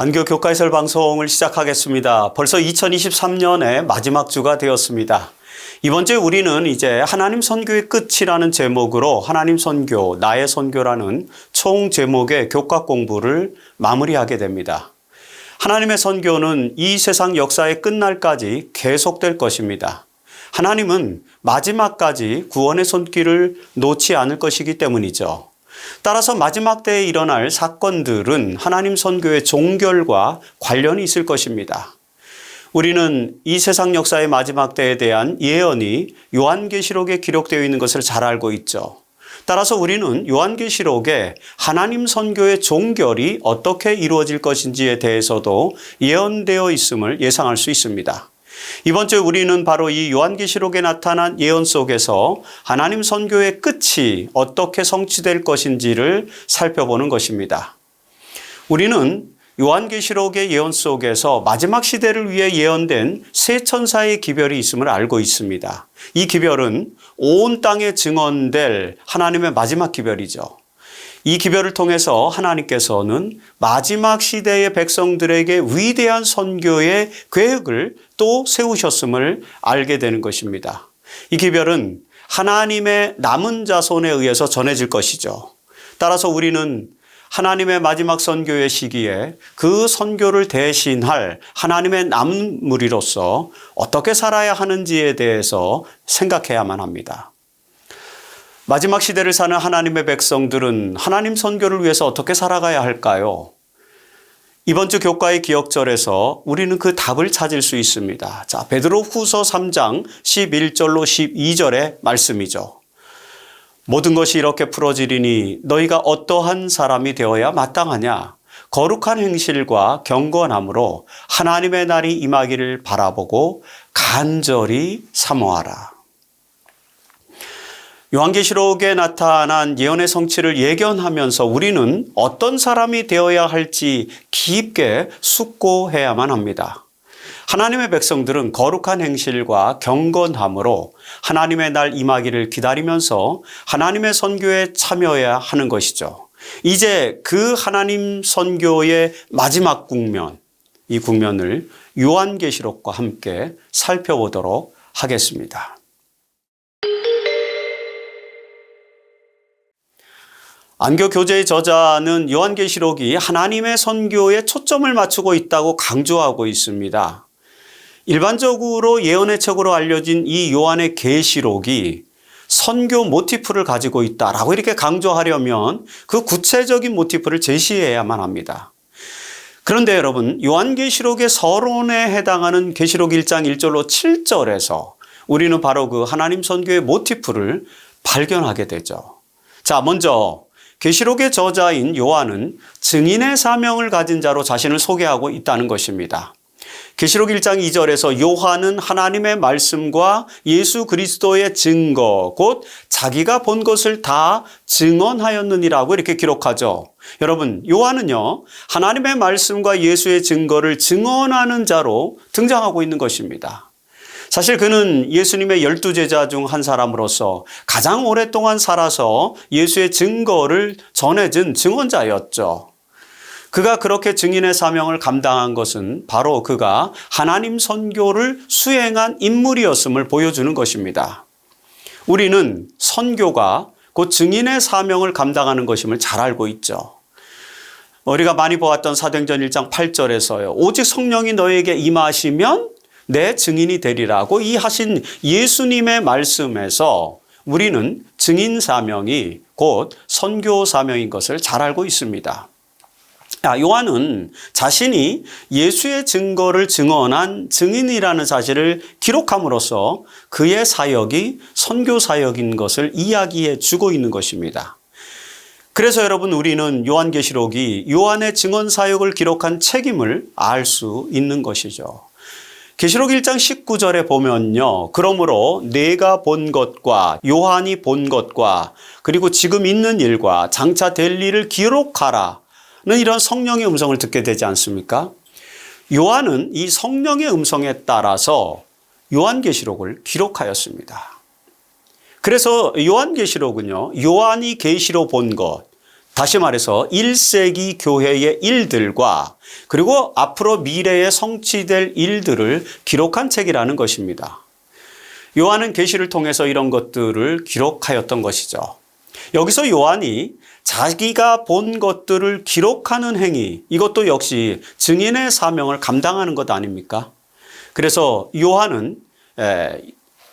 안교 교과해설 방송을 시작하겠습니다. 벌써 2023년의 마지막 주가 되었습니다. 이번 주에 우리는 이제 하나님 선교의 끝이라는 제목으로 하나님 선교, 나의 선교라는 총 제목의 교과 공부를 마무리하게 됩니다. 하나님의 선교는 이 세상 역사의 끝날까지 계속될 것입니다. 하나님은 마지막까지 구원의 손길을 놓지 않을 것이기 때문이죠. 따라서 마지막 때에 일어날 사건들은 하나님 선교의 종결과 관련이 있을 것입니다. 우리는 이 세상 역사의 마지막 때에 대한 예언이 요한계시록에 기록되어 있는 것을 잘 알고 있죠. 따라서 우리는 요한계시록에 하나님 선교의 종결이 어떻게 이루어질 것인지에 대해서도 예언되어 있음을 예상할 수 있습니다. 이번 주에 우리는 바로 이 요한계시록에 나타난 예언 속에서 하나님 선교의 끝이 어떻게 성취될 것인지를 살펴보는 것입니다. 우리는 요한계시록의 예언 속에서 마지막 시대를 위해 예언된 세 천사의 기별이 있음을 알고 있습니다. 이 기별은 온 땅에 증언될 하나님의 마지막 기별이죠. 이 기별을 통해서 하나님께서는 마지막 시대의 백성들에게 위대한 선교의 계획을 또 세우셨음을 알게 되는 것입니다. 이 기별은 하나님의 남은 자손에 의해서 전해질 것이죠. 따라서 우리는 하나님의 마지막 선교의 시기에 그 선교를 대신할 하나님의 남은 무리로서 어떻게 살아야 하는지에 대해서 생각해야만 합니다. 마지막 시대를 사는 하나님의 백성들은 하나님 선교를 위해서 어떻게 살아가야 할까요? 이번 주 교과의 기억절에서 우리는 그 답을 찾을 수 있습니다. 자, 베드로후서 3장 11절로 12절의 말씀이죠. 모든 것이 이렇게 풀어지리니 너희가 어떠한 사람이 되어야 마땅하냐? 거룩한 행실과 경건함으로 하나님의 날이 임하기를 바라보고 간절히 사모하라. 요한계시록에 나타난 예언의 성취를 예견하면서 우리는 어떤 사람이 되어야 할지 깊게 숙고해야만 합니다. 하나님의 백성들은 거룩한 행실과 경건함으로 하나님의 날 임하기를 기다리면서 하나님의 선교에 참여해야 하는 것이죠. 이제 그 하나님 선교의 마지막 국면, 이 국면을 요한계시록과 함께 살펴보도록 하겠습니다. 안교 교재의 저자는 요한계시록이 하나님의 선교에 초점을 맞추고 있다고 강조하고 있습니다. 일반적으로 예언의 책으로 알려진 이 요한의 계시록이 선교 모티프를 가지고 있다라고 이렇게 강조하려면 그 구체적인 모티프를 제시해야만 합니다. 그런데 여러분, 요한계시록의 서론에 해당하는 계시록 1장 1절로 7절에서 우리는 바로 그 하나님 선교의 모티프를 발견하게 되죠. 자, 먼저 계시록의 저자인 요한은 증인의 사명을 가진 자로 자신을 소개하고 있다는 것입니다. 계시록 1장 2절에서 요한은 하나님의 말씀과 예수 그리스도의 증거, 곧 자기가 본 것을 다 증언하였느니라고 이렇게 기록하죠. 여러분, 요한은요, 하나님의 말씀과 예수의 증거를 증언하는 자로 등장하고 있는 것입니다. 사실 그는 예수님의 12제자 중 한 사람으로서 가장 오랫동안 살아서 예수의 증거를 전해준 증언자였죠. 그가 그렇게 증인의 사명을 감당한 것은 바로 그가 하나님 선교를 수행한 인물이었음을 보여주는 것입니다. 우리는 선교가 곧 증인의 사명을 감당하는 것임을 잘 알고 있죠. 우리가 많이 보았던 사도행전 1장 8절에서요. 오직 성령이 너에게 임하시면 내 증인이 되리라고 이 하신 예수님의 말씀에서 우리는 증인 사명이 곧 선교 사명인 것을 잘 알고 있습니다. 요한은 자신이 예수의 증거를 증언한 증인이라는 사실을 기록함으로써 그의 사역이 선교 사역인 것을 이야기해 주고 있는 것입니다. 그래서 여러분, 우리는 요한계시록이 요한의 증언 사역을 기록한 책임을 알 수 있는 것이죠. 계시록 1장 19절에 보면요. 그러므로 내가 본 것과 요한이 본 것과 그리고 지금 있는 일과 장차 될 일을 기록하라는 이런 성령의 음성을 듣게 되지 않습니까? 요한은 이 성령의 음성에 따라서 요한계시록을 기록하였습니다. 그래서 요한계시록은요. 요한이 계시로 본 것, 다시 말해서 1세기 교회의 일들과 그리고 앞으로 미래에 성취될 일들을 기록한 책이라는 것입니다. 요한은 계시를 통해서 이런 것들을 기록하였던 것이죠. 여기서 요한이 자기가 본 것들을 기록하는 행위, 이것도 역시 증인의 사명을 감당하는 것 아닙니까? 그래서 요한은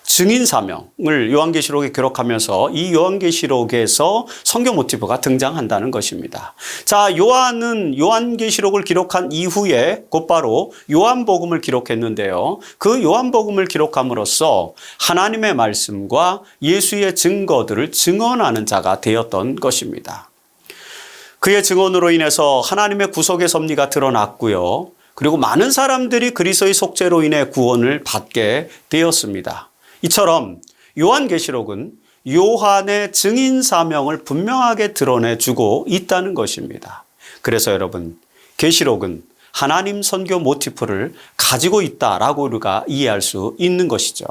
증인 사명을 요한계시록에 기록하면서 이 요한계시록에서 성경 모티브가 등장한다는 것입니다. 자, 요한은 요한계시록을 기록한 이후에 곧바로 요한복음을 기록했는데요. 그 요한복음을 기록함으로써 하나님의 말씀과 예수의 증거들을 증언하는 자가 되었던 것입니다. 그의 증언으로 인해서 하나님의 구속의 섭리가 드러났고요. 그리고 많은 사람들이 그리스도의 속죄로 인해 구원을 받게 되었습니다. 이처럼 요한계시록은 요한의 증인 사명을 분명하게 드러내주고 있다는 것입니다. 그래서 여러분, 계시록은 하나님 선교 모티프를 가지고 있다라고 우리가 이해할 수 있는 것이죠.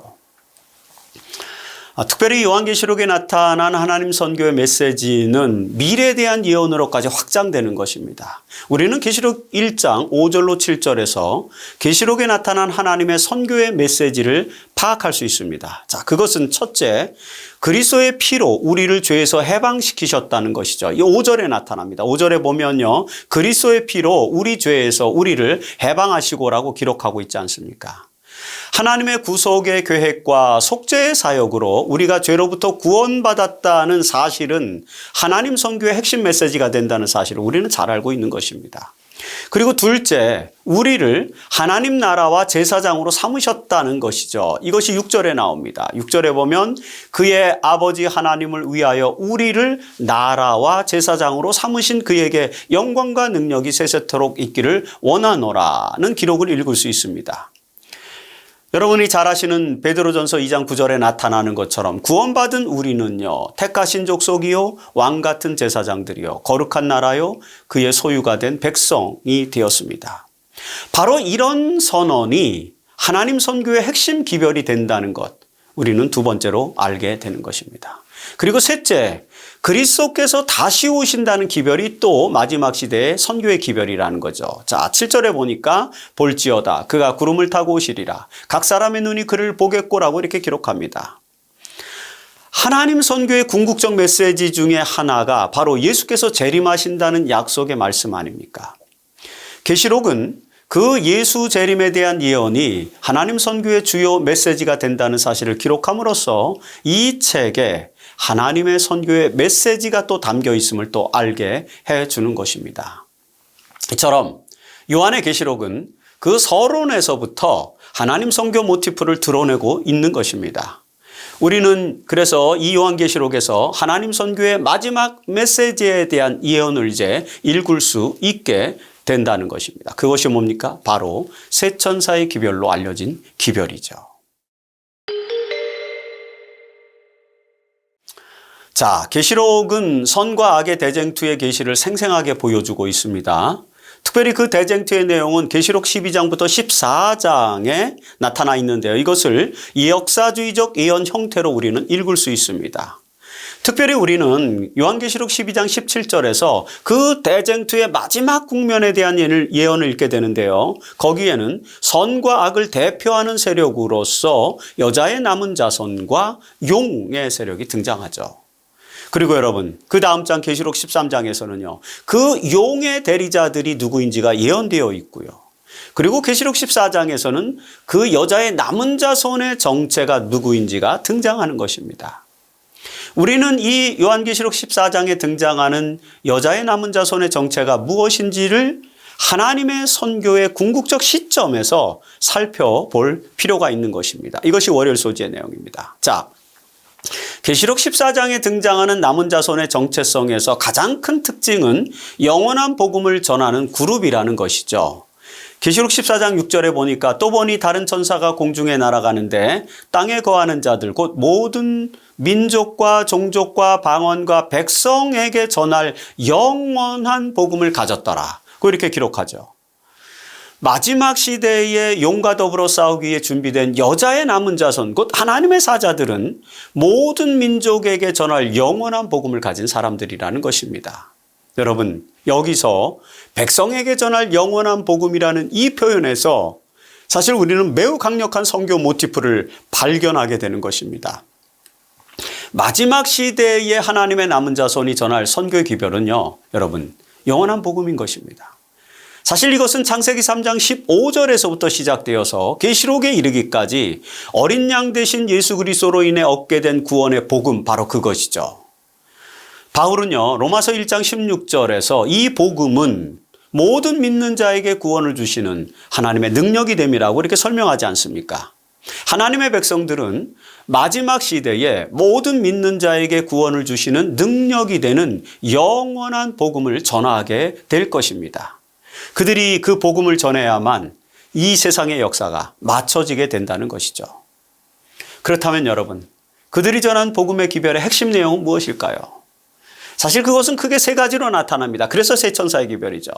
특별히 요한계시록에 나타난 하나님 선교의 메시지는 미래에 대한 예언으로까지 확장되는 것입니다. 우리는 계시록 1장 5절로 7절에서 계시록에 나타난 하나님의 선교의 메시지를 파악할 수 있습니다. 자, 그것은 첫째, 그리스도의 피로 우리를 죄에서 해방시키셨다는 것이죠. 이 5절에 나타납니다. 5절에 보면요, 그리스도의 피로 우리 죄에서 우리를 해방하시고라고 기록하고 있지 않습니까? 하나님의 구속의 계획과 속죄의 사역으로 우리가 죄로부터 구원받았다는 사실은 하나님 선교의 핵심 메시지가 된다는 사실을 우리는 잘 알고 있는 것입니다. 그리고 둘째, 우리를 하나님 나라와 제사장으로 삼으셨다는 것이죠. 이것이 6절에 나옵니다. 6절에 보면 그의 아버지 하나님을 위하여 우리를 나라와 제사장으로 삼으신 그에게 영광과 능력이 세세토록 있기를 원하노라는 기록을 읽을 수 있습니다. 여러분이 잘 아시는 베드로전서 2장 9절에 나타나는 것처럼 구원받은 우리는요, 택하신 족속이요, 왕같은 제사장들이요, 거룩한 나라요, 그의 소유가 된 백성이 되었습니다. 바로 이런 선언이 하나님 선교의 핵심 기별이 된다는 것, 우리는 두 번째로 알게 되는 것입니다. 그리고 셋째, 그리스도께서 다시 오신다는 기별이 또 마지막 시대의 선교의 기별이라는 거죠. 자, 7절에 보니까 볼지어다 그가 구름을 타고 오시리라 각 사람의 눈이 그를 보겠고라고 이렇게 기록합니다. 하나님 선교의 궁극적 메시지 중에 하나가 바로 예수께서 재림하신다는 약속의 말씀 아닙니까? 계시록은 그 예수 재림에 대한 예언이 하나님 선교의 주요 메시지가 된다는 사실을 기록함으로써 이 책에 하나님의 선교의 메시지가 또 담겨 있음을 또 알게 해주는 것입니다. 이처럼 요한의 계시록은 그 서론에서부터 하나님 선교 모티프를 드러내고 있는 것입니다. 우리는 그래서 이 요한계시록에서 하나님 선교의 마지막 메시지에 대한 예언을 이제 읽을 수 있게 된다는 것입니다. 그것이 뭡니까? 바로 세 천사의 기별로 알려진 기별이죠. 자, 계시록은 선과 악의 대쟁투의 계시를 생생하게 보여주고 있습니다. 특별히 그 대쟁투의 내용은 계시록 12장부터 14장에 나타나 있는데요. 이것을 역사주의적 예언 형태로 우리는 읽을 수 있습니다. 특별히 우리는 요한계시록 12장 17절에서 그 대쟁투의 마지막 국면에 대한 예언을 읽게 되는데요. 거기에는 선과 악을 대표하는 세력으로서 여자의 남은 자손과 용의 세력이 등장하죠. 그리고 여러분, 그 다음 장 계시록 13장에서는요. 그 용의 대리자들이 누구인지가 예언되어 있고요. 그리고 계시록 14장에서는 그 여자의 남은 자손의 정체가 누구인지가 등장하는 것입니다. 우리는 이 요한계시록 14장에 등장하는 여자의 남은 자손의 정체가 무엇인지를 하나님의 선교의 궁극적 시점에서 살펴볼 필요가 있는 것입니다. 이것이 월요일 소지의 내용입니다. 자, 계시록 14장에 등장하는 남은 자손의 정체성에서 가장 큰 특징은 영원한 복음을 전하는 그룹이라는 것이죠. 계시록 14장 6절에 보니까 또 보니 다른 천사가 공중에 날아가는데 땅에 거하는 자들 곧 모든 민족과 종족과 방언과 백성에게 전할 영원한 복음을 가졌더라. 이렇게 기록하죠. 마지막 시대의 용과 더불어 싸우기 위해 준비된 여자의 남은 자손, 곧 하나님의 사자들은 모든 민족에게 전할 영원한 복음을 가진 사람들이라는 것입니다. 여러분, 여기서 백성에게 전할 영원한 복음이라는 이 표현에서 사실 우리는 매우 강력한 선교 모티프를 발견하게 되는 것입니다. 마지막 시대에 하나님의 남은 자손이 전할 선교의 기별은요, 여러분, 영원한 복음인 것입니다. 사실 이것은 창세기 3장 15절에서부터 시작되어서 계시록에 이르기까지 어린 양 되신 예수 그리스도로 인해 얻게 된 구원의 복음, 바로 그것이죠. 바울은요, 로마서 1장 16절에서 이 복음은 모든 믿는 자에게 구원을 주시는 하나님의 능력이 됨이라고 이렇게 설명하지 않습니까? 하나님의 백성들은 마지막 시대에 모든 믿는 자에게 구원을 주시는 능력이 되는 영원한 복음을 전하게 될 것입니다. 그들이 그 복음을 전해야만 이 세상의 역사가 맞춰지게 된다는 것이죠. 그렇다면 여러분, 그들이 전한 복음의 기별의 핵심 내용은 무엇일까요? 사실 그것은 크게 세 가지로 나타납니다. 그래서 세 천사의 기별이죠.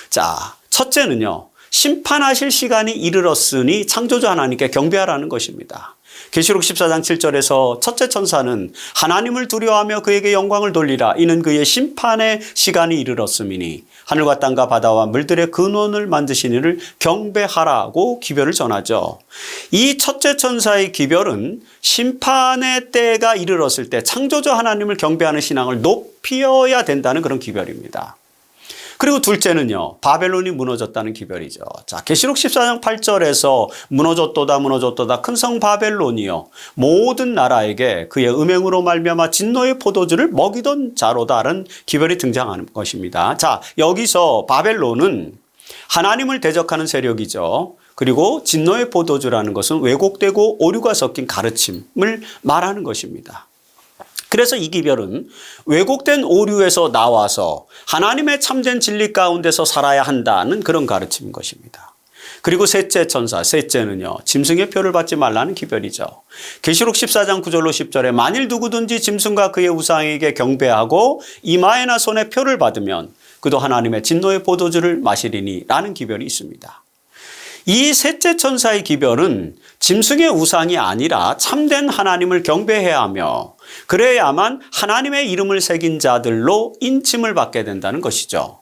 자, 첫째는요, 심판하실 시간이 이르렀으니 창조주 하나님께 경배하라는 것입니다. 계시록 14장 7절에서 첫째 천사는 하나님을 두려워하며 그에게 영광을 돌리라. 이는 그의 심판의 시간이 이르렀음이니 하늘과 땅과 바다와 물들의 근원을 만드신 이를 경배하라고 기별을 전하죠. 이 첫째 천사의 기별은 심판의 때가 이르렀을 때 창조주 하나님을 경배하는 신앙을 높여야 된다는 그런 기별입니다. 그리고 둘째는요, 바벨론이 무너졌다는 기별이죠. 자, 계시록 14장 8절에서 무너졌도다 큰 성 바벨론이요 모든 나라에게 그의 음행으로 말미암아 진노의 포도주를 먹이던 자로다라는 기별이 등장하는 것입니다. 자, 여기서 바벨론은 하나님을 대적하는 세력이죠. 그리고 진노의 포도주라는 것은 왜곡되고 오류가 섞인 가르침을 말하는 것입니다. 그래서 이 기별은 왜곡된 오류에서 나와서 하나님의 참된 진리 가운데서 살아야 한다는 그런 가르침인 것입니다. 그리고 셋째 천사, 셋째는요, 짐승의 표를 받지 말라는 기별이죠. 계시록 14장 9절로 10절에 만일 누구든지 짐승과 그의 우상에게 경배하고 이마에나 손에 표를 받으면 그도 하나님의 진노의 포도주를 마시리니 라는 기별이 있습니다. 이 셋째 천사의 기별은 짐승의 우상이 아니라 참된 하나님을 경배해야 하며 그래야만 하나님의 이름을 새긴 자들로 인침을 받게 된다는 것이죠.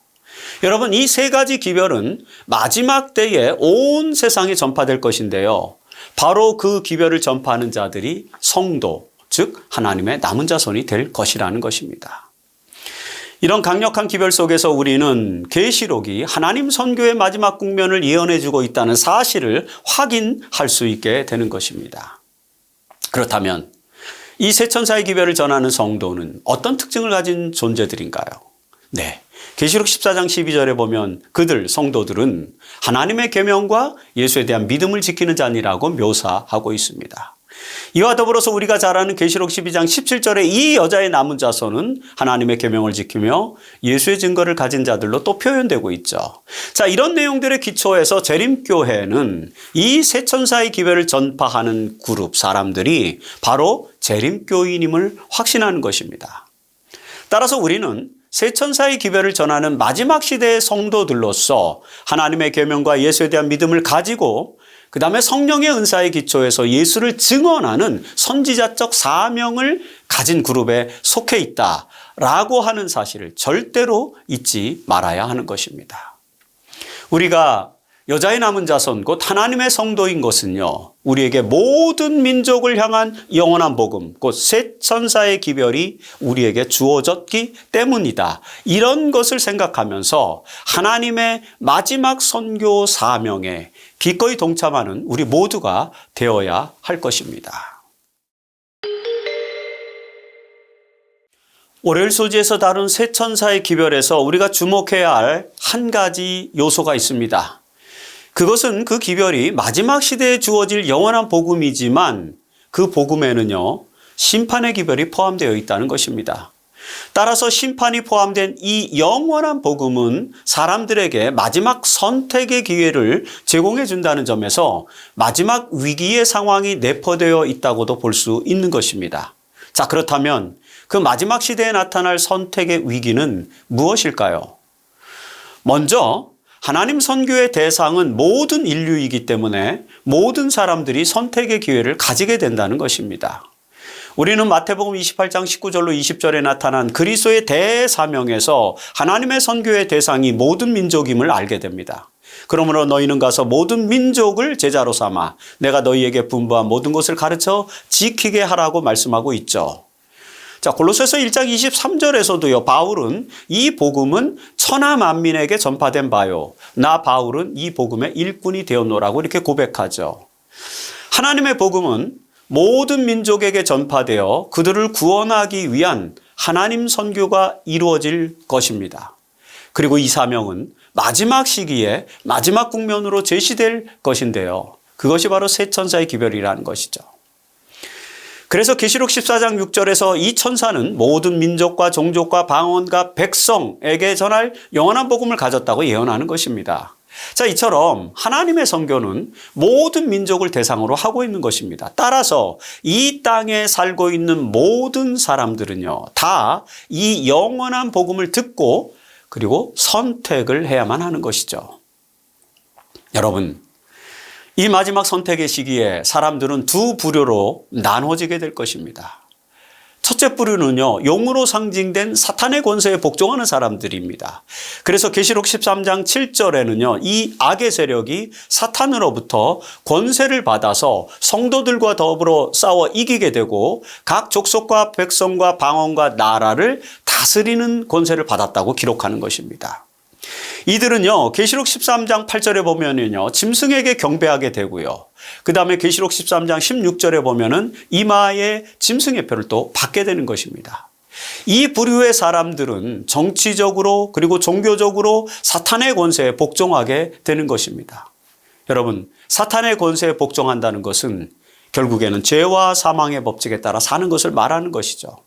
여러분, 이 세 가지 기별은 마지막 때에 온 세상에 전파될 것인데요. 바로 그 기별을 전파하는 자들이 성도, 즉 하나님의 남은 자손이 될 것이라는 것입니다. 이런 강력한 기별 속에서 우리는 계시록이 하나님 선교의 마지막 국면을 예언해주고 있다는 사실을 확인할 수 있게 되는 것입니다. 그렇다면 이 세 천사의 기별을 전하는 성도는 어떤 특징을 가진 존재들인가요? 네, 계시록 14장 12절에 보면 그들 성도들은 하나님의 계명과 예수에 대한 믿음을 지키는 자니라고 묘사하고 있습니다. 이와 더불어서 우리가 잘 아는 계시록 12장 17절에 이 여자의 남은 자손은 하나님의 계명을 지키며 예수의 증거를 가진 자들로 또 표현되고 있죠. 자, 이런 내용들의 기초에서 재림교회는 이 세 천사의 기별을 전파하는 그룹 사람들이 바로 재림교인임을 확신하는 것입니다. 따라서 우리는 세 천사의 기별을 전하는 마지막 시대의 성도들로서 하나님의 계명과 예수에 대한 믿음을 가지고 그 다음에 성령의 은사의 기초에서 예수를 증언하는 선지자적 사명을 가진 그룹에 속해 있다라고 하는 사실을 절대로 잊지 말아야 하는 것입니다. 우리가 여자의 남은 자손 곧 하나님의 성도인 것은요, 우리에게 모든 민족을 향한 영원한 복음 곧 세 천사의 기별이 우리에게 주어졌기 때문이다. 이런 것을 생각하면서 하나님의 마지막 선교 사명에 기꺼이 동참하는 우리 모두가 되어야 할 것입니다. 월요일 소지에서 다룬 세 천사의 기별에서 우리가 주목해야 할 한 가지 요소가 있습니다. 그것은 그 기별이 마지막 시대에 주어질 영원한 복음이지만 그 복음에는요, 심판의 기별이 포함되어 있다는 것입니다. 따라서 심판이 포함된 이 영원한 복음은 사람들에게 마지막 선택의 기회를 제공해 준다는 점에서 마지막 위기의 상황이 내포되어 있다고도 볼 수 있는 것입니다. 자, 그렇다면 그 마지막 시대에 나타날 선택의 위기는 무엇일까요? 먼저 하나님 선교의 대상은 모든 인류이기 때문에 모든 사람들이 선택의 기회를 가지게 된다는 것입니다. 우리는 마태복음 28장 19절로 20절에 나타난 그리스도의 대사명에서 하나님의 선교의 대상이 모든 민족임을 알게 됩니다. 그러므로 너희는 가서 모든 민족을 제자로 삼아 내가 너희에게 분부한 모든 것을 가르쳐 지키게 하라고 말씀하고 있죠. 자, 골로새서 1장 23절에서도요, 바울은 이 복음은 천하 만민에게 전파된 바요. 나 바울은 이 복음의 일꾼이 되었노라고 이렇게 고백하죠. 하나님의 복음은 모든 민족에게 전파되어 그들을 구원하기 위한 하나님 선교가 이루어질 것입니다. 그리고 이 사명은 마지막 시기에 마지막 국면으로 제시될 것인데요. 그것이 바로 새 천사의 기별이라는 것이죠. 그래서 계시록 14장 6절에서 이 천사는 모든 민족과 종족과 방언과 백성에게 전할 영원한 복음을 가졌다고 예언하는 것입니다. 자, 이처럼 하나님의 선교는 모든 민족을 대상으로 하고 있는 것입니다. 따라서 이 땅에 살고 있는 모든 사람들은요, 다 이 영원한 복음을 듣고 그리고 선택을 해야만 하는 것이죠. 여러분, 이 마지막 선택의 시기에 사람들은 두 부류로 나눠지게 될 것입니다. 첫째 부류는요, 용으로 상징된 사탄의 권세에 복종하는 사람들입니다. 그래서 계시록 13장 7절에는요, 이 악의 세력이 사탄으로부터 권세를 받아서 성도들과 더불어 싸워 이기게 되고 각 족속과 백성과 방언과 나라를 다스리는 권세를 받았다고 기록하는 것입니다. 이들은요, 계시록 13장 8절에 보면은요, 짐승에게 경배하게 되고요. 그 다음에 계시록 13장 16절에 보면은 이마에 짐승의 표를 또 받게 되는 것입니다. 이 부류의 사람들은 정치적으로 그리고 종교적으로 사탄의 권세에 복종하게 되는 것입니다. 여러분, 사탄의 권세에 복종한다는 것은 결국에는 죄와 사망의 법칙에 따라 사는 것을 말하는 것이죠.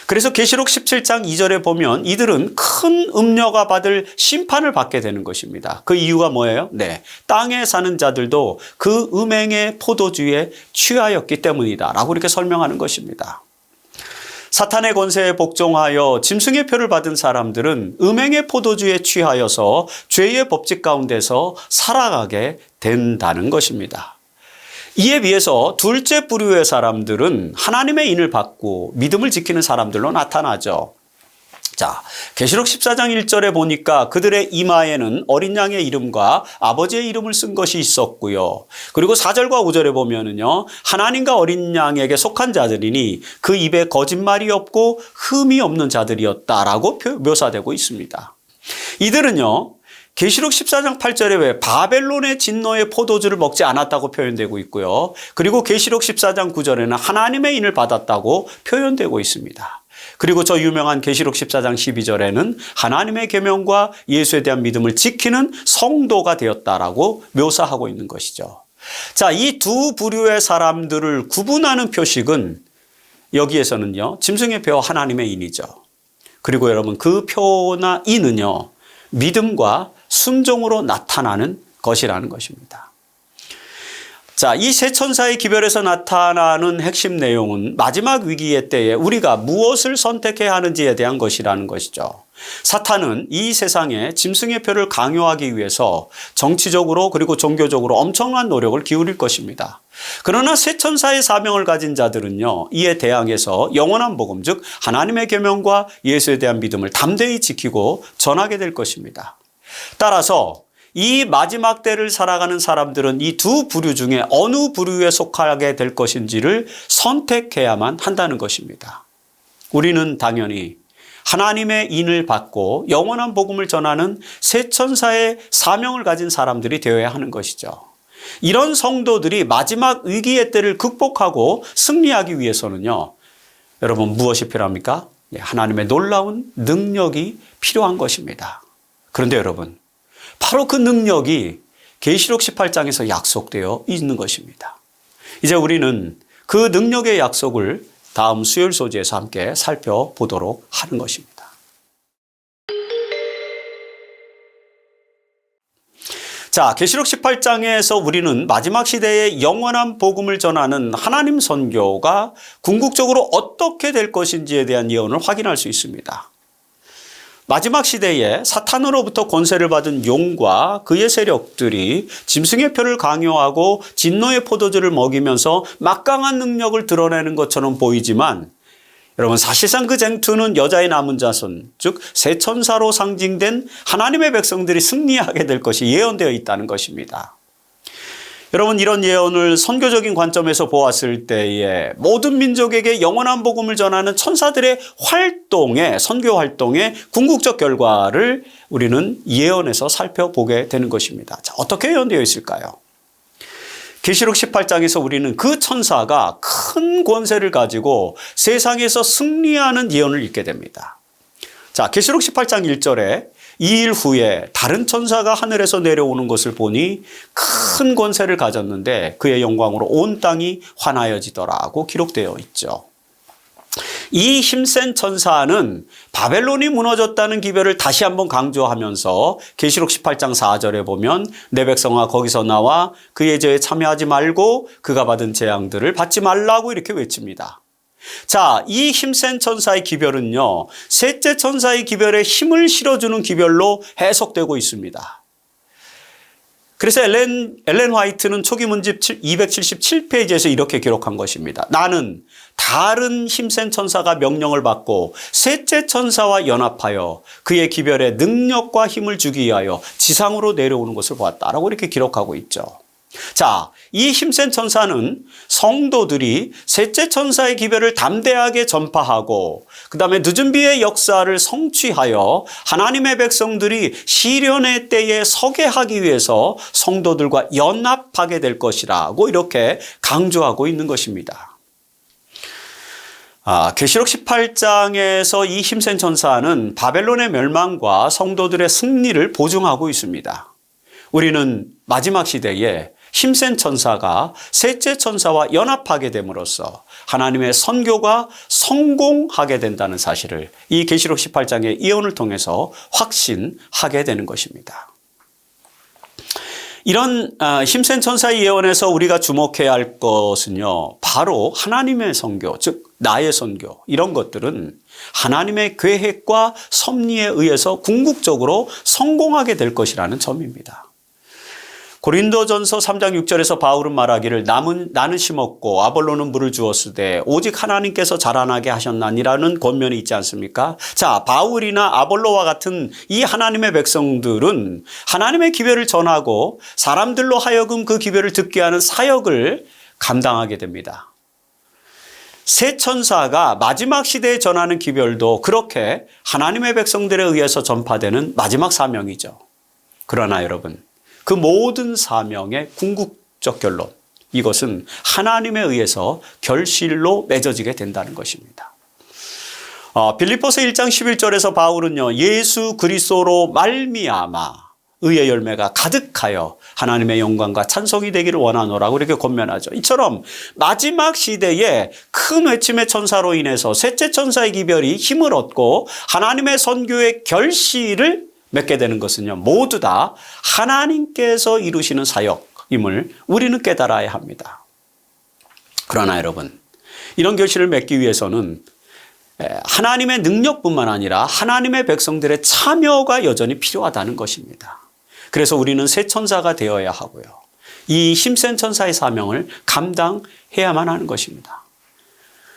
그래서 계시록 17장 2절에 보면 이들은 큰 음녀가 받을 심판을 받게 되는 것입니다. 그 이유가 뭐예요? 네, 땅에 사는 자들도 그 음행의 포도주에 취하였기 때문이다 라고 이렇게 설명하는 것입니다. 사탄의 권세에 복종하여 짐승의 표를 받은 사람들은 음행의 포도주에 취하여서 죄의 법칙 가운데서 살아가게 된다는 것입니다. 이에 비해서 둘째 부류의 사람들은 하나님의 인을 받고 믿음을 지키는 사람들로 나타나죠. 자, 계시록 14장 1절에 보니까 그들의 이마에는 어린 양의 이름과 아버지의 이름을 쓴 것이 있었고요. 그리고 4절과 5절에 보면은요, 하나님과 어린 양에게 속한 자들이니 그 입에 거짓말이 없고 흠이 없는 자들이었다라고 묘사되고 있습니다. 이들은요, 계시록 14장 8절에 왜 바벨론의 진노의 포도주를 먹지 않았다고 표현되고 있고요. 그리고 계시록 14장 9절에는 하나님의 인을 받았다고 표현되고 있습니다. 그리고 저 유명한 계시록 14장 12절에는 하나님의 계명과 예수에 대한 믿음을 지키는 성도가 되었다라고 묘사하고 있는 것이죠. 자, 이 두 부류의 사람들을 구분하는 표식은 여기에서는요, 짐승의 표와 하나님의 인이죠. 그리고 여러분, 그 표나 인은요, 믿음과 순종으로 나타나는 것이라는 것입니다. 자, 이 세 천사의 기별에서 나타나는 핵심 내용은 마지막 위기의 때에 우리가 무엇을 선택해야 하는지에 대한 것이라는 것이죠. 사탄은 이 세상에 짐승의 표를 강요하기 위해서 정치적으로 그리고 종교적으로 엄청난 노력을 기울일 것입니다. 그러나 세 천사의 사명을 가진 자들은요, 이에 대항해서 영원한 복음, 즉 하나님의 계명과 예수에 대한 믿음을 담대히 지키고 전하게 될 것입니다. 따라서 이 마지막 때를 살아가는 사람들은 이 두 부류 중에 어느 부류에 속하게 될 것인지를 선택해야만 한다는 것입니다. 우리는 당연히 하나님의 인을 받고 영원한 복음을 전하는 새 천사의 사명을 가진 사람들이 되어야 하는 것이죠. 이런 성도들이 마지막 위기의 때를 극복하고 승리하기 위해서는요, 여러분 무엇이 필요합니까? 하나님의 놀라운 능력이 필요한 것입니다. 그런데 여러분, 바로 그 능력이 계시록 18장에서 약속되어 있는 것입니다. 이제 우리는 그 능력의 약속을 다음 수요일 소지에서 함께 살펴보도록 하는 것입니다. 자, 계시록 18장에서 우리는 마지막 시대의 영원한 복음을 전하는 하나님 선교가 궁극적으로 어떻게 될 것인지에 대한 예언을 확인할 수 있습니다. 마지막 시대에 사탄으로부터 권세를 받은 용과 그의 세력들이 짐승의 표를 강요하고 진노의 포도주를 먹이면서 막강한 능력을 드러내는 것처럼 보이지만 여러분, 사실상 그 쟁투는 여자의 남은 자손, 즉 새 천사로 상징된 하나님의 백성들이 승리하게 될 것이 예언되어 있다는 것입니다. 여러분, 이런 예언을 선교적인 관점에서 보았을 때에 모든 민족에게 영원한 복음을 전하는 천사들의 활동의, 선교 활동의 궁극적 결과를 우리는 예언에서 살펴보게 되는 것입니다. 자, 어떻게 예언되어 있을까요? 계시록 18장에서 우리는 그 천사가 큰 권세를 가지고 세상에서 승리하는 예언을 읽게 됩니다. 자, 계시록 18장 1절에 2일 후에 다른 천사가 하늘에서 내려오는 것을 보니 큰 권세를 가졌는데 그의 영광으로 온 땅이 환하여지더라고 기록되어 있죠. 이 힘센 천사는 바벨론이 무너졌다는 기별을 다시 한번 강조하면서 계시록 18장 4절에 보면 내 백성아 거기서 나와 그의 죄에 참여하지 말고 그가 받은 재앙들을 받지 말라고 이렇게 외칩니다. 자, 이 힘센 천사의 기별은요, 셋째 천사의 기별에 힘을 실어주는 기별로 해석되고 있습니다. 그래서 엘렌 화이트는 초기 문집 277페이지에서 이렇게 기록한 것입니다. 나는 다른 힘센 천사가 명령을 받고 셋째 천사와 연합하여 그의 기별에 능력과 힘을 주기 위하여 지상으로 내려오는 것을 보았다라고 이렇게 기록하고 있죠. 자, 이 힘센 천사는 성도들이 셋째 천사의 기별을 담대하게 전파하고 그 다음에 늦은 비의 역사를 성취하여 하나님의 백성들이 시련의 때에 서게 하기 위해서 성도들과 연합하게 될 것이라고 이렇게 강조하고 있는 것입니다. 계시록 18장에서 이 힘센 천사는 바벨론의 멸망과 성도들의 승리를 보증하고 있습니다. 우리는 마지막 시대에 힘센 천사가 셋째 천사와 연합하게 됨으로써 하나님의 선교가 성공하게 된다는 사실을 이 계시록 18장의 예언을 통해서 확신하게 되는 것입니다. 이런 힘센 천사의 예언에서 우리가 주목해야 할 것은요, 바로 하나님의 선교, 즉 나의 선교, 이런 것들은 하나님의 계획과 섭리에 의해서 궁극적으로 성공하게 될 것이라는 점입니다. 고린도전서 3장 6절에서 바울은 말하기를 나는 심었고 아볼로는 물을 주었으되 오직 하나님께서 자라나게 하셨나니라는 권면이 있지 않습니까? 자, 바울이나 아볼로와 같은 이 하나님의 백성들은 하나님의 기별을 전하고 사람들로 하여금 그 기별을 듣게 하는 사역을 감당하게 됩니다. 새 천사가 마지막 시대에 전하는 기별도 그렇게 하나님의 백성들에 의해서 전파되는 마지막 사명이죠. 그러나 여러분, 그 모든 사명의 궁극적 결론, 이것은 하나님에 의해서 결실로 맺어지게 된다는 것입니다. 빌립보서 1장 11절에서 바울은요, 예수 그리스도로 말미암아 의의 열매가 가득하여 하나님의 영광과 찬송이 되기를 원하노라고 이렇게 권면하죠. 이처럼 마지막 시대에 큰 외침의 천사로 인해서 셋째 천사의 기별이 힘을 얻고 하나님의 선교의 결실을 맺게 되는 것은요, 모두 다 하나님께서 이루시는 사역임을 우리는 깨달아야 합니다. 그러나 여러분, 이런 결실을 맺기 위해서는 하나님의 능력뿐만 아니라 하나님의 백성들의 참여가 여전히 필요하다는 것입니다. 그래서 우리는 새 천사가 되어야 하고요, 이 힘센 천사의 사명을 감당해야만 하는 것입니다.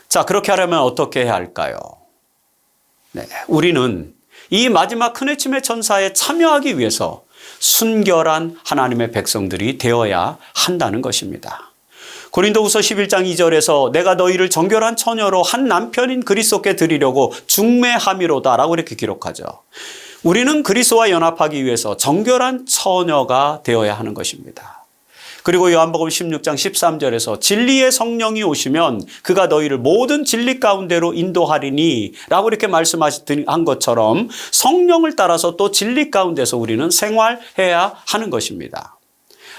자, 그렇게 하려면 어떻게 해야 할까요? 우리는 이 마지막 큰 외침의 천사에 참여하기 위해서 순결한 하나님의 백성들이 되어야 한다는 것입니다. 고린도후서 11장 2절에서 내가 너희를 정결한 처녀로 한 남편인 그리스도께 드리려고 중매함이로다라고 이렇게 기록하죠. 우리는 그리스도와 연합하기 위해서 정결한 처녀가 되어야 하는 것입니다. 그리고 요한복음 16장 13절에서 진리의 성령이 오시면 그가 너희를 모든 진리 가운데로 인도하리니 라고 이렇게 말씀한 것처럼 성령을 따라서 또 진리 가운데서 우리는 생활해야 하는 것입니다.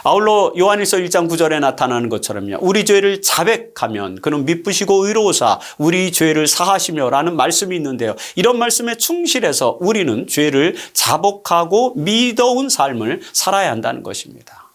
아울러 요한일서 1장 9절에 나타나는 것처럼요, 우리 죄를 자백하면 그는 미쁘시고 의로우사 우리 죄를 사하시며 라는 말씀이 있는데요, 이런 말씀에 충실해서 우리는 죄를 자복하고 믿어온 삶을 살아야 한다는 것입니다.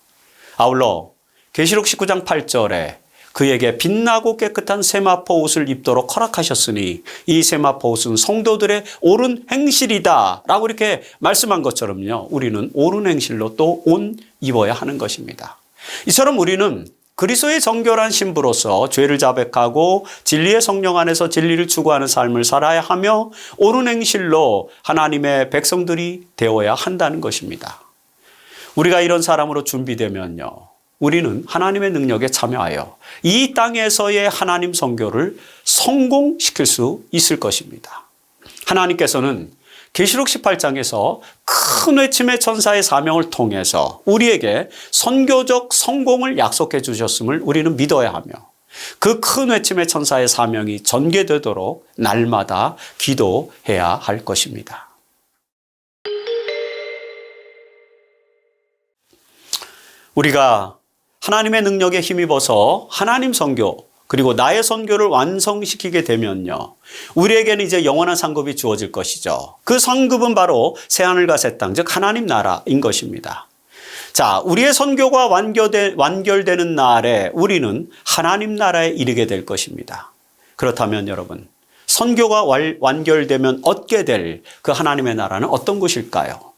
아울러 계시록 19장 8절에 그에게 빛나고 깨끗한 세마포 옷을 입도록 허락하셨으니 이 세마포 옷은 성도들의 옳은 행실이다 라고 이렇게 말씀한 것처럼요, 우리는 옳은 행실로 또 옷 입어야 하는 것입니다. 이처럼 우리는 그리스도의 정결한 신부로서 죄를 자백하고 진리의 성령 안에서 진리를 추구하는 삶을 살아야 하며 옳은 행실로 하나님의 백성들이 되어야 한다는 것입니다. 우리가 이런 사람으로 준비되면요, 우리는 하나님의 능력에 참여하여 이 땅에서의 하나님 선교를 성공시킬 수 있을 것입니다. 하나님께서는 계시록 18장에서 큰 외침의 천사의 사명을 통해서 우리에게 선교적 성공을 약속해 주셨음을 우리는 믿어야 하며 그 큰 외침의 천사의 사명이 전개되도록 날마다 기도해야 할 것입니다. 우리가 하나님의 능력에 힘입어서 하나님 선교 그리고 나의 선교를 완성시키게 되면요, 우리에게는 이제 영원한 상급이 주어질 것이죠. 그 상급은 바로 새하늘과 새 땅, 즉 하나님 나라인 것입니다. 자, 우리의 선교가 완결되는 날에 우리는 하나님 나라에 이르게 될 것입니다. 그렇다면 여러분, 선교가 완결되면 얻게 될 그 하나님의 나라는 어떤 곳일까요?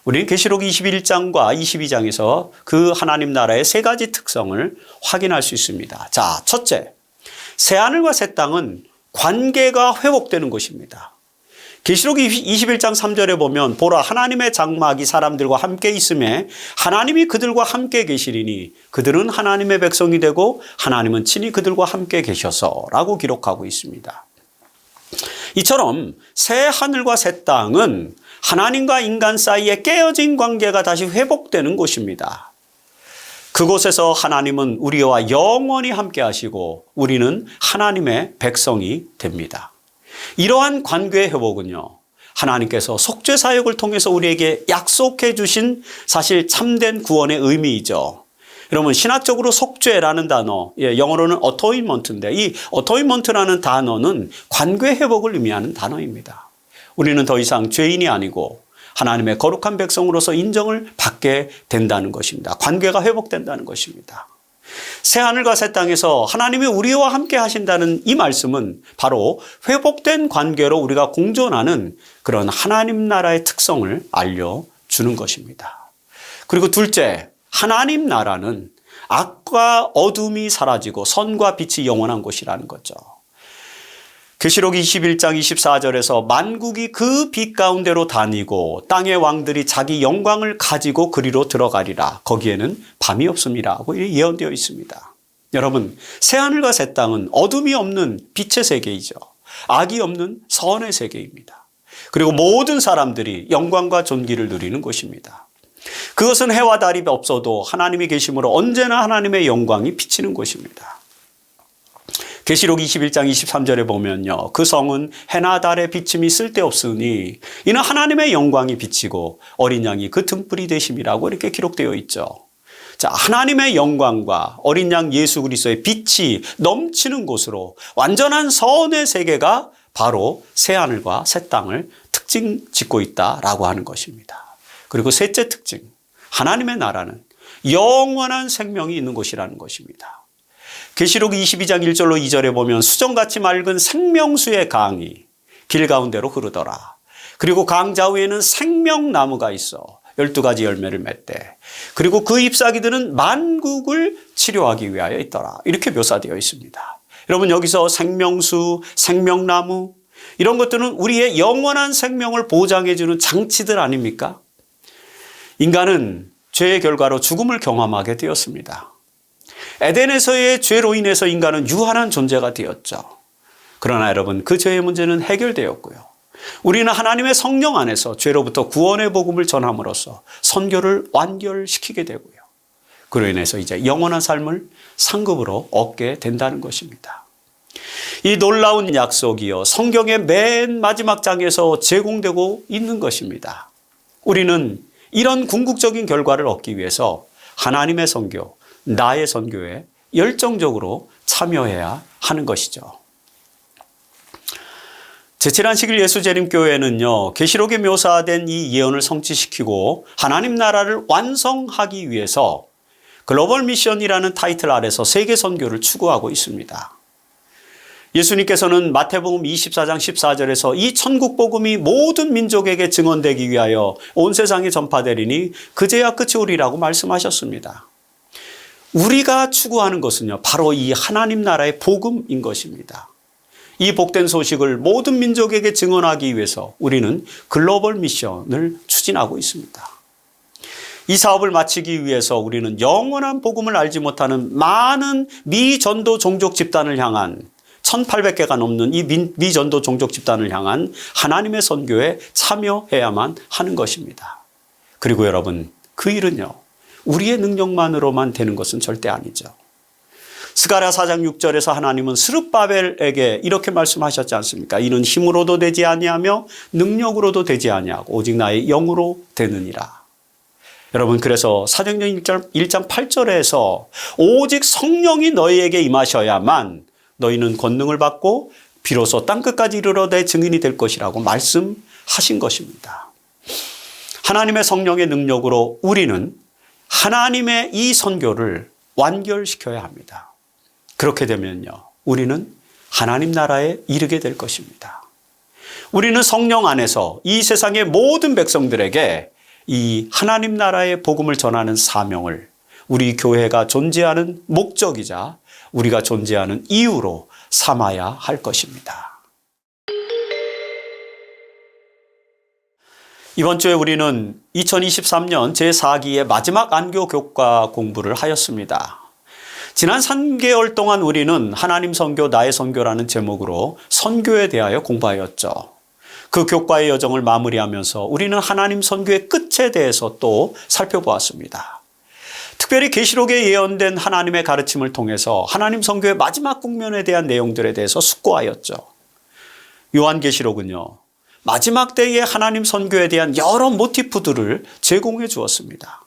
우리는 계시록 21장과 22장에서 그 하나님 나라의 세 가지 특성을 확인할 수 있습니다. 자, 첫째, 새하늘과 새 땅은 관계가 회복되는 곳입니다. 계시록 21장 3절에 보면 보라, 하나님의 장막이 사람들과 함께 있음에 하나님이 그들과 함께 계시리니 그들은 하나님의 백성이 되고 하나님은 친히 그들과 함께 계셔서 라고 기록하고 있습니다. 이처럼 새 하늘과 새 땅은 하나님과 인간 사이에 깨어진 관계가 다시 회복되는 곳입니다. 그곳에서 하나님은 우리와 영원히 함께 하시고 우리는 하나님의 백성이 됩니다. 이러한 관계의 회복은요, 하나님께서 속죄 사역을 통해서 우리에게 약속해 주신 사실 참된 구원의 의미이죠. 여러분, 신학적으로 속죄라는 단어, 영어로는 어토인먼트인데 이 어토인먼트라는 단어는 관계 회복을 의미하는 단어입니다. 우리는 더 이상 죄인이 아니고 하나님의 거룩한 백성으로서 인정을 받게 된다는 것입니다. 관계가 회복된다는 것입니다. 새하늘과 새 땅에서 하나님이 우리와 함께 하신다는 이 말씀은 바로 회복된 관계로 우리가 공존하는 그런 하나님 나라의 특성을 알려주는 것입니다. 그리고 둘째, 하나님 나라는 악과 어둠이 사라지고 선과 빛이 영원한 곳이라는 거죠. 계시록 21장 24절에서 만국이 그 빛 가운데로 다니고 땅의 왕들이 자기 영광을 가지고 그리로 들어가리라. 거기에는 밤이 없음이라 하고 예언되어 있습니다. 여러분, 새하늘과 새 땅은 어둠이 없는 빛의 세계이죠. 악이 없는 선의 세계입니다. 그리고 모든 사람들이 영광과 존귀를 누리는 곳입니다. 그것은 해와 달이 없어도 하나님이 계심으로 언제나 하나님의 영광이 비치는 곳입니다. 계시록 21장 23절에 보면요, 그 성은 해나 달의 비침이 쓸데없으니 이는 하나님의 영광이 비치고 어린 양이 그 등불이 되심이라고 이렇게 기록되어 있죠. 자, 하나님의 영광과 어린 양 예수 그리스도의 빛이 넘치는 곳으로 완전한 선의 세계가 바로 새하늘과 새 땅을 특징 짓고 있다라고 하는 것입니다. 그리고 셋째 특징, 하나님의 나라는 영원한 생명이 있는 곳이라는 것입니다. 계시록 22장 1절로 2절에 보면 수정같이 맑은 생명수의 강이 길 가운데로 흐르더라. 그리고 강 좌우에는 생명나무가 있어 12가지 열매를 맺대. 그리고 그 잎사귀들은 만국을 치료하기 위하여 있더라. 이렇게 묘사되어 있습니다. 여러분, 여기서 생명수, 생명나무 이런 것들은 우리의 영원한 생명을 보장해 주는 장치들 아닙니까? 인간은 죄의 결과로 죽음을 경험하게 되었습니다. 에덴에서의 죄로 인해서 인간은 유한한 존재가 되었죠. 그러나 여러분, 그 죄의 문제는 해결되었고요. 우리는 하나님의 성령 안에서 죄로부터 구원의 복음을 전함으로써 선교를 완결시키게 되고요. 그로 인해서 이제 영원한 삶을 상급으로 얻게 된다는 것입니다. 이 놀라운 약속이요, 성경의 맨 마지막 장에서 제공되고 있는 것입니다. 우리는 이런 궁극적인 결과를 얻기 위해서 하나님의 선교, 나의 선교에 열정적으로 참여해야 하는 것이죠. 제7안식일 예수재림교회는요, 계시록에 묘사된 이 예언을 성취시키고 하나님 나라를 완성하기 위해서 글로벌 미션이라는 타이틀 아래서 세계 선교를 추구하고 있습니다. 예수님께서는 마태복음 24장 14절에서 이 천국 복음이 모든 민족에게 증언되기 위하여 온 세상에 전파되리니 그제야 끝이 오리라고 말씀하셨습니다. 우리가 추구하는 것은요, 바로 이 하나님 나라의 복음인 것입니다. 이 복된 소식을 모든 민족에게 증언하기 위해서 우리는 글로벌 미션을 추진하고 있습니다. 이 사업을 마치기 위해서 우리는 영원한 복음을 알지 못하는 많은 미전도 종족 집단을 향한 1800개가 넘는 이 미전도 종족 집단을 향한 하나님의 선교에 참여해야만 하는 것입니다. 그리고 여러분, 그 일은요, 우리의 능력만으로만 되는 것은 절대 아니죠. 스가랴 4장 6절에서 하나님은 스룹바벨에게 이렇게 말씀하셨지 않습니까? 이는 힘으로도 되지 아니하며 능력으로도 되지 아니하고 오직 나의 영으로 되느니라. 여러분, 그래서 사도행전 1장 8절에서 오직 성령이 너희에게 임하셔야만 너희는 권능을 받고 비로소 땅끝까지 이르러 내 증인이 될 것이라고 말씀하신 것입니다. 하나님의 성령의 능력으로 우리는 하나님의 이 선교를 완결시켜야 합니다. 그렇게 되면요, 우리는 하나님 나라에 이르게 될 것입니다. 우리는 성령 안에서 이 세상의 모든 백성들에게 이 하나님 나라의 복음을 전하는 사명을 우리 교회가 존재하는 목적이자 우리가 존재하는 이유로 삼아야 할 것입니다. 이번 주에 우리는 2023년 제4기의 마지막 안교 교과 공부를 하였습니다. 지난 3개월 동안 우리는 하나님 선교, 나의 선교라는 제목으로 선교에 대하여 공부하였죠. 그 교과의 여정을 마무리하면서 우리는 하나님 선교의 끝에 대해서 또 살펴보았습니다. 특별히 계시록에 예언된 하나님의 가르침을 통해서 하나님 선교의 마지막 국면에 대한 내용들에 대해서 숙고하였죠. 요한계시록은요, 마지막 때의 하나님 선교에 대한 여러 모티프들을 제공해 주었습니다.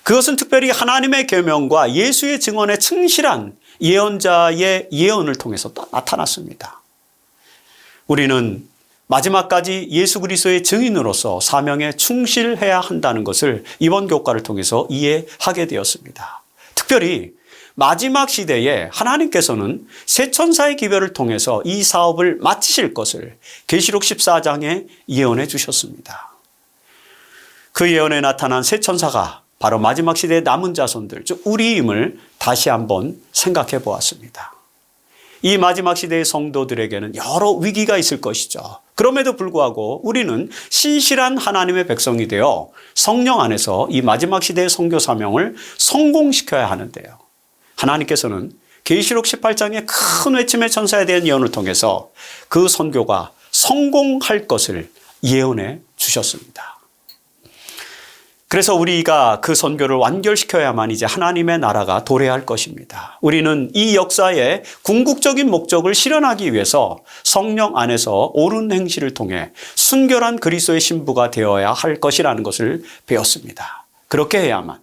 그것은 특별히 하나님의 계명과 예수의 증언에 충실한 예언자의 예언을 통해서 나타났습니다. 우리는 마지막까지 예수 그리스도의 증인으로서 사명에 충실해야 한다는 것을 이번 교과를 통해서 이해하게 되었습니다. 특별히 마지막 시대에 하나님께서는 새 천사의 기별을 통해서 이 사업을 마치실 것을 계시록 14장에 예언해 주셨습니다. 그 예언에 나타난 새 천사가 바로 마지막 시대의 남은 자손들, 즉 우리임을 다시 한번 생각해 보았습니다. 이 마지막 시대의 성도들에게는 여러 위기가 있을 것이죠. 그럼에도 불구하고 우리는 신실한 하나님의 백성이 되어 성령 안에서 이 마지막 시대의 선교 사명을 성공시켜야 하는데요. 하나님께서는 계시록 18장의 큰 외침의 천사에 대한 예언을 통해서 그 선교가 성공할 것을 예언해 주셨습니다. 그래서 우리가 그 선교를 완결시켜야만 이제 하나님의 나라가 도래할 것입니다. 우리는 이 역사의 궁극적인 목적을 실현하기 위해서 성령 안에서 옳은 행실을 통해 순결한 그리스도의 신부가 되어야 할 것이라는 것을 배웠습니다. 그렇게 해야만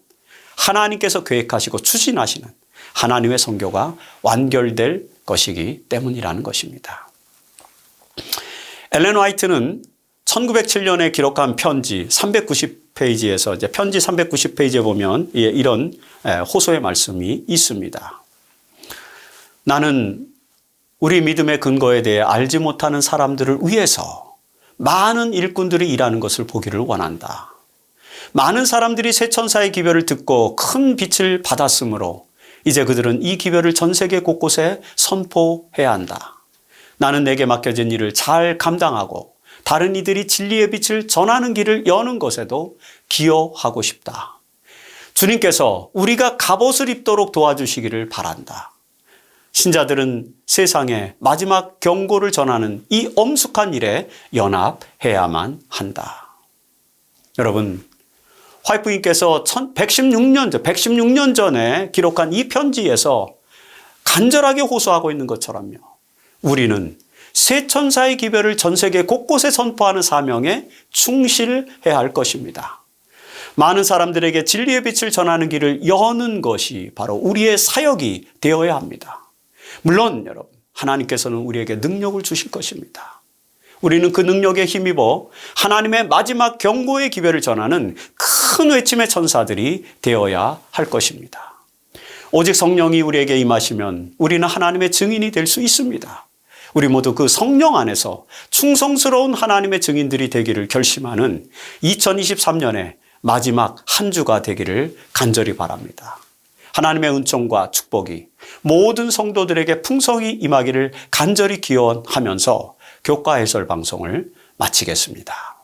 하나님께서 계획하시고 추진하시는 하나님의 선교가 완결될 것이기 때문이라는 것입니다. 엘렌 화이트는 1907년에 기록한 편지 390페이지에서 이제 편지 390페이지에 보면 이런 호소의 말씀이 있습니다. 나는 우리 믿음의 근거에 대해 알지 못하는 사람들을 위해서 많은 일꾼들이 일하는 것을 보기를 원한다. 많은 사람들이 새 천사의 기별을 듣고 큰 빛을 받았으므로 이제 그들은 이 기별을 전 세계 곳곳에 선포해야 한다. 나는 내게 맡겨진 일을 잘 감당하고 다른 이들이 진리의 빛을 전하는 길을 여는 것에도 기여하고 싶다. 주님께서 우리가 갑옷을 입도록 도와주시기를 바란다. 신자들은 세상에 마지막 경고를 전하는 이 엄숙한 일에 연합해야만 한다. 여러분, 화이트님께서 116년 전에 기록한 이 편지에서 간절하게 호소하고 있는 것처럼요, 우리는 새 천사의 기별을 전 세계 곳곳에 선포하는 사명에 충실해야 할 것입니다. 많은 사람들에게 진리의 빛을 전하는 길을 여는 것이 바로 우리의 사역이 되어야 합니다. 물론 여러분, 하나님께서는 우리에게 능력을 주실 것입니다. 우리는 그 능력에 힘입어 하나님의 마지막 경고의 기별을 전하는 큰 외침의 천사들이 되어야 할 것입니다. 오직 성령이 우리에게 임하시면 우리는 하나님의 증인이 될 수 있습니다. 우리 모두 그 성령 안에서 충성스러운 하나님의 증인들이 되기를 결심하는 2023년의 마지막 한 주가 되기를 간절히 바랍니다. 하나님의 은총과 축복이 모든 성도들에게 풍성히 임하기를 간절히 기원하면서 교과 해설 방송을 마치겠습니다.